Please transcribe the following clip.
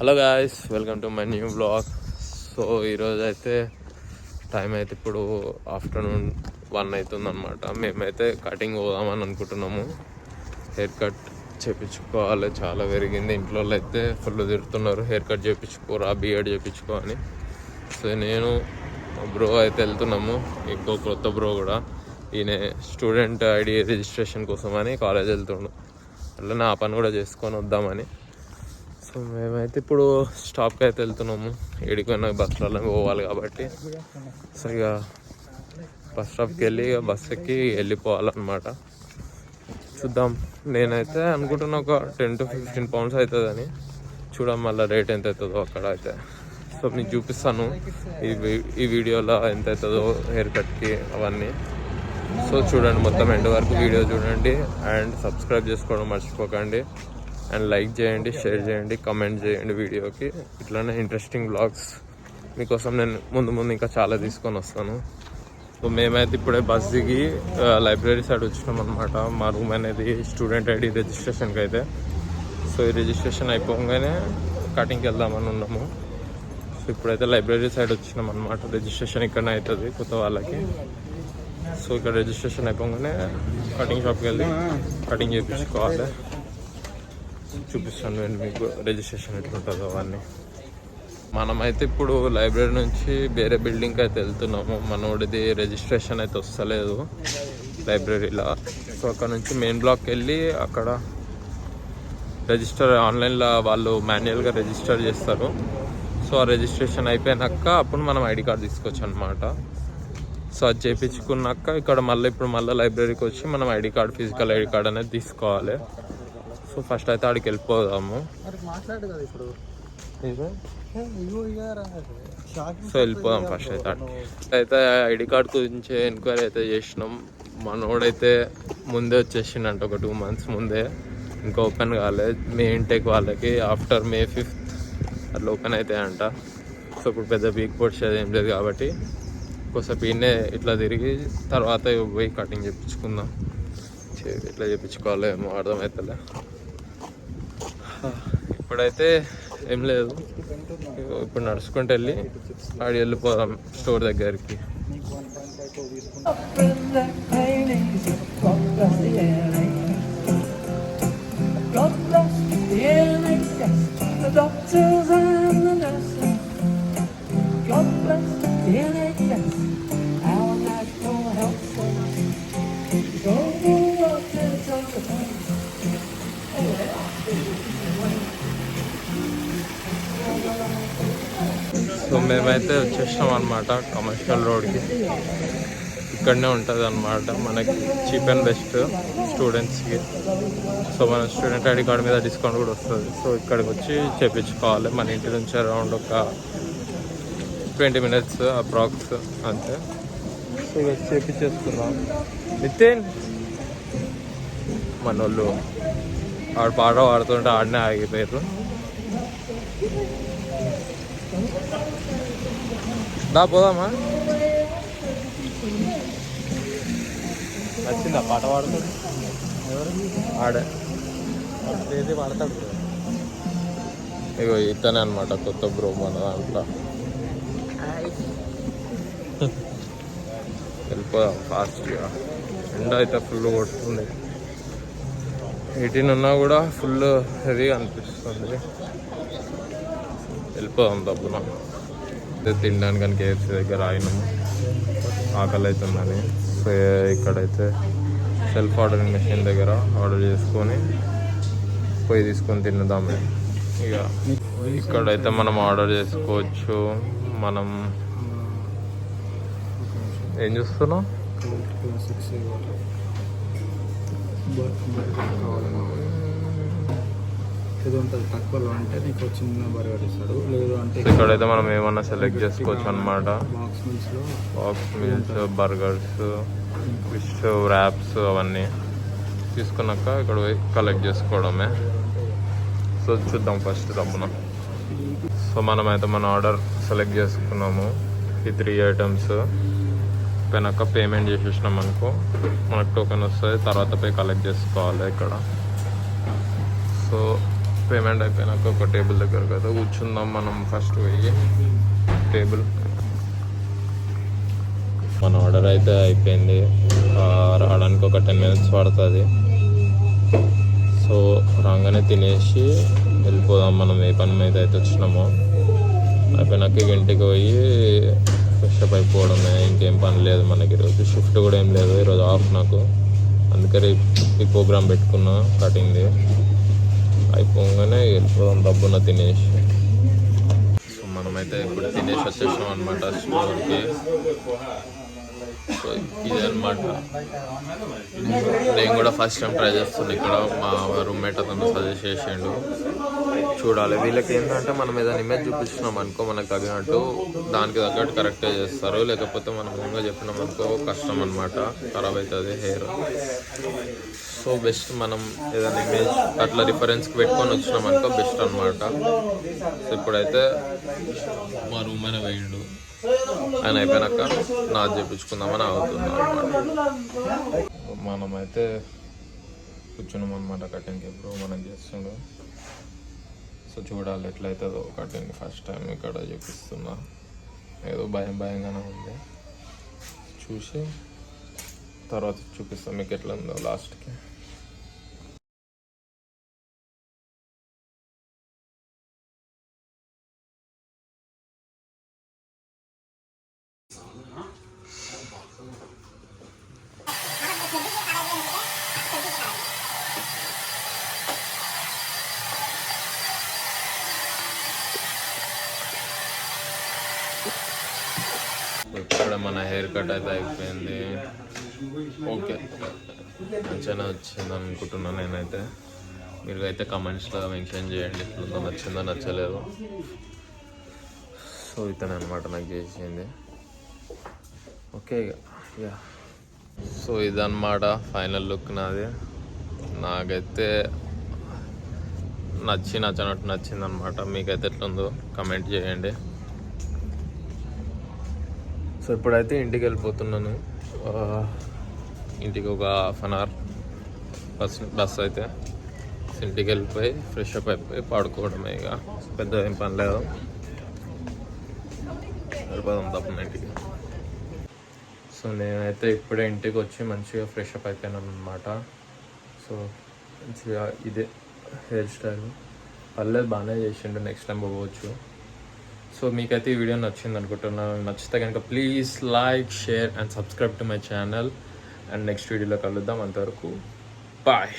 Hello guys, welcome to my new blog. So ఈరోజు అయితే time అయితే ఇప్పుడు ఆఫ్టర్నూన్ 1 అవుతుంది అనమాట. మేమైతే కటింగ్ పోదామని అనుకుంటున్నాము. హెయిర్ కట్ చేయించుకోవాలి, చాలా పెరిగింది. ఇంట్లో అయితే ఫుల్ తిడుతున్నారు, హెయిర్ కట్ చేయించుకోరా, బియర్డ్ చేయించుకో అని. సో నేను బ్రో అయితే వెళ్తున్నాము. ఇంకో కొత్త బ్రో కూడా, ఈయన స్టూడెంట్ ఐడి రిజిస్ట్రేషన్ కోసం అని కాలేజ్ వెళ్తుండు. అట్లా నా పని కూడా చేసుకొని వద్దామని. సో మేమైతే ఇప్పుడు స్టాప్కి అయితే వెళ్తున్నాము. ఏడికైనా బస్సులలో పోవాలి కాబట్టి. సో ఇక బస్ స్టాప్కి వెళ్ళి ఇక బస్ ఎక్కి వెళ్ళిపోవాలన్నమాట. చూద్దాం. నేనైతే అనుకుంటున్నా ఒక 10 to 15 pounds అవుతుందని. చూద్దాం మళ్ళీ రేట్ ఎంత అవుతుందో అక్కడ అయితే. సో మీకు చూపిస్తాను ఈ వీడియోలో ఎంత అవుతుందో హెయిర్ కట్కి అవన్నీ. సో చూడండి, మొత్తం ఎండ్ వరకు వీడియో చూడండి అండ్ సబ్స్క్రైబ్ చేసుకోవడం మర్చిపోకండి. అండ్ లైక్ చేయండి, షేర్ చేయండి, కమెంట్ చేయండి వీడియోకి. ఇట్లానే ఇంట్రెస్టింగ్ బ్లాగ్స్ మీకోసం నేను ముందు ఇంకా చాలా తీసుకొని వస్తాను. సో మేమైతే ఇప్పుడే బస్ దిగి లైబ్రరీ సైడ్ వచ్చినాం అనమాట. మా రూమ్ అనేది స్టూడెంట్ ఐడి రిజిస్ట్రేషన్కి అయితే. సో ఈ రిజిస్ట్రేషన్ అయిపోగానే కటింగ్కి వెళ్దామని ఉన్నాము. సో ఇప్పుడైతే లైబ్రరీ సైడ్ వచ్చినాం అనమాట. రిజిస్ట్రేషన్ ఇక్కడనే అవుతుంది కొత్త వాళ్ళకి. సో ఇక్కడ రిజిస్ట్రేషన్ అయిపోగానే కటింగ్ షాప్కి వెళ్ళి కటింగ్ చేయించుకోవాలి. చూపిస్తాను నేను మీకు రిజిస్ట్రేషన్ ఎట్లుంటుందో అవన్నీ. మనమైతే ఇప్పుడు లైబ్రరీ నుంచి వేరే బిల్డింగ్కి అయితే వెళ్తున్నాము. మనోడిది రిజిస్ట్రేషన్ అయితే వస్తలేదు లైబ్రరీలో. సో అక్కడ నుంచి మెయిన్ బ్లాక్కి వెళ్ళి అక్కడ ఆన్లైన్లో వాళ్ళు మాన్యువల్గా రిజిస్టర్ చేస్తారు. సో ఆ రిజిస్ట్రేషన్ అయిపోయినాక అప్పుడు మనం ఐడి కార్డ్ తీసుకోవచ్చు అనమాట. సో అది చేయించుకున్నాక ఇక్కడ ఇప్పుడు మళ్ళీ లైబ్రరీకి వచ్చి మనం ID card, physical ID card అనేది తీసుకోవాలి. సో ఫస్ట్ అయితే ఆడికి వెళ్ళిపోదాము. సో వెళ్ళిపోదాం ఫస్ట్ అయితే ఐడి కార్డ్ గురించి ఎంక్వైరీ అయితే చేసినాం. మనోడైతే ముందే వచ్చేసిండంట, ఒక 2 months ముందే. ఇంకా ఓపెన్ కాలేదు. మే ఇంటేక్ వాళ్ళకి ఆఫ్టర్ May 5th అట్లా ఓపెన్ అవుతాయంట. సో ఇప్పుడు పెద్ద వీక్ పొడిచేది ఏం లేదు కాబట్టి ఒకసారి ఈయనే ఇట్లా తిరిగి తర్వాత పోయి కటింగ్ చేయించుకుందాం. ఇట్లా చేయించుకోవాలి ఏమో అర్థమవుతలే. ఇప్పుడైతే ఏం లేదు, ఇప్పుడు నడుచుకుంటూ వెళ్ళి ఆడి వెళ్ళిపోదాం స్టోర్ దగ్గరికి. సో మేమైతే వచ్చేసినాం అనమాట కమర్షియల్ రోడ్కి. ఇక్కడనే ఉంటుంది అనమాట మనకి చీప్ అండ్ బెస్ట్ స్టూడెంట్స్కి. సో మన స్టూడెంట్ ఐడి కార్డ్ మీద డిస్కౌంట్ కూడా వస్తుంది. సో ఇక్కడికి వచ్చి చేయించుకోవాలి. మన ఇంటి నుంచి అరౌండ్ ఒక 20 minutes అప్రాక్స్ అంతే. సో ఇక చేయించేస్తున్నాం. నితిన్ మన వాళ్ళు ఆడ పాట పాడుతుంటే ఆడనే ఆగిపోయారు. దా పోదామా? నచ్చిందా పాట పాడుతుంది? ఆడే పాడతాడు. ఇగో ఇతనే అనమాట కొత్త బ్రో మన దాంట్లో. వెళ్ళిపోదాం ఫాస్ట్గా. ఎండ అయితే ఫుల్ కొడుతుంది. 18 ఉన్నా కూడా ఫుల్ హెవీగా అనిపిస్తుంది. వెళ్ళిపోదాం దబ్బున. తినడానికి కానీ KFC దగ్గర ఆగినాము, ఆకలి అవుతుందని. సో ఇక్కడైతే సెల్ఫ్ ఆర్డరింగ్ మెషిన్ దగ్గర ఆర్డర్ చేసుకొని పోయి తీసుకొని తిందామే. ఇక ఇక్కడైతే మనం ఆర్డర్ చేసుకోవచ్చు. మనం ఏం చూస్తున్నాం? తక్కువలో అంటే నీకు చిన్న బర్గర్ ఇస్తాడు, లేదు అంటే ఇక్కడైతే మనం ఏమన్నా సెలెక్ట్ చేసుకోవచ్చు అనమాట. Box meals, burgers, fish wraps అవన్నీ తీసుకున్నాక ఇక్కడ పోయి కలెక్ట్ చేసుకోవడమే. సో చూద్దాం ఫస్ట్ దమ్మున. సో మనమైతే మన ఆర్డర్ సెలెక్ట్ చేసుకున్నాము. ఈ 3 items పోయినాక పేమెంట్ చేసేసినాం అనుకో, మనకు టోకెన్ వస్తుంది. తర్వాత పోయి కలెక్ట్ చేసుకోవాలి ఇక్కడ. సో పేమెంట్ అయిపోయినాక ఒక టేబుల్ దగ్గరకు అయితే కూర్చుందాం మనం. ఫస్ట్ పోయి టేబుల్ మన ఆర్డర్ అయితే అయిపోయింది. రావడానికి ఒక 10 minutes పడుతుంది. సో రాగానే తినేసి వెళ్ళిపోదాం మనం. ఏ పని మీద అయితే వచ్చినామో అయిపోయినాక ఇంటికి పోయి ఫ్రెష్ అప్ అయిపోవడమే. ఇంకేం పని లేదు మనకి. ఈరోజు షిఫ్ట్ కూడా ఏం లేదు, ఈరోజు ఆఫ్ నాకు. అందుకని ఈ ప్రోగ్రామ్ పెట్టుకున్నా కటింగ్ది. అయిపోగానే వెళ్ళిపోదాం డబ్బున తినేసి. సో మనమైతే ఇప్పుడు తినేసి వచ్చేసినాం అనమాట స్టోర్కి. సో ఇది అనమాట. నేను కూడా ఫస్ట్ టైం ట్రై చేస్తున్నాను ఇక్కడ. మా రూమ్మేట్ అతను సజెస్ట్ చేసిండు. చూడాలి. వీళ్ళకి ఏంటంటే మనం ఏదైనా ఇమేజ్ చూపించినాం అనుకో మనకు తగినట్టు దానికి తగ్గట్టు కరెక్టే చేస్తారు. లేకపోతే మనం ముందుగా చెప్పినాం అనుకో కష్టం అనమాట, ఖరాబ్ అవుతుంది హెయిర్. సో బెస్ట్ మనం ఏదైనా ఇమేజ్ అట్లా రిఫరెన్స్కి పెట్టుకొని వచ్చినాం అనుకో బెస్ట్ అనమాట. సో ఇప్పుడైతే మా రూమ్ అయినా వేయండు. ఆయన అయిపోయినాక నాది చేయించుకుందామని అవుతుంది అనమాట. మనమైతే కూర్చున్నాం అనమాట కటింగ్కి. ఇప్పుడు మనం చేస్తుండే. సో చూడాలి ఎట్లయితుందో కటింగ్. ఫస్ట్ టైం ఇక్కడ చూపిస్తున్నా. ఏదో భయంగానే ఉంది. చూసి తర్వాత చూపిస్తాం మీకు ఎట్లా ఉందో లాస్ట్కి. ఇక్కడ మన హెయిర్ కట్ అయితే అయిపోయింది. ఓకే, మంచిగానే వచ్చింది అనుకుంటున్నాను నేనైతే. మీరు అయితే కమెంట్స్లో మెన్షన్ చేయండి ఎట్లుందో, నచ్చిందో నచ్చలేదు. సో ఇతనే అనమాట నాకు చేసింది. Okay yeah. సో ఇదన్నమాట ఫైనల్ లుక్ నాది. నాకైతే నచ్చినట్టు నచ్చిందనమాట. మీకైతే ఎట్లుందో కమెంట్ చేయండి. సో ఇప్పుడైతే ఇంటికి వెళ్ళిపోతున్నాను. ఇంటికి ఒక 1/2 hour బస్ అయితే. ఇంటికి వెళ్ళిపోయి ఫ్రెష్ అప్ అయిపోయి పడుకోవడమే. ఇక పెద్ద ఏం పని లేదు. వెళ్ళిపోదాం తప్పని ఇంటికి. సో నేనైతే ఇప్పుడే ఇంటికి వచ్చి మంచిగా ఫ్రెష్ అప్ అయిపోయాను అనమాట. సో మంచిగా ఇదే హెయిర్ స్టైల్ పర్లేదు, బాగానే చేసిండు. నెక్స్ట్ టైం పోవచ్చు. సో మీకైతే ఈ వీడియో నచ్చింది అనుకుంటున్నాను. నచ్చితే కనుక please like, share and subscribe to my channel. And next వీడియోలో కలుద్దాం. అంతవరకు బాయ్.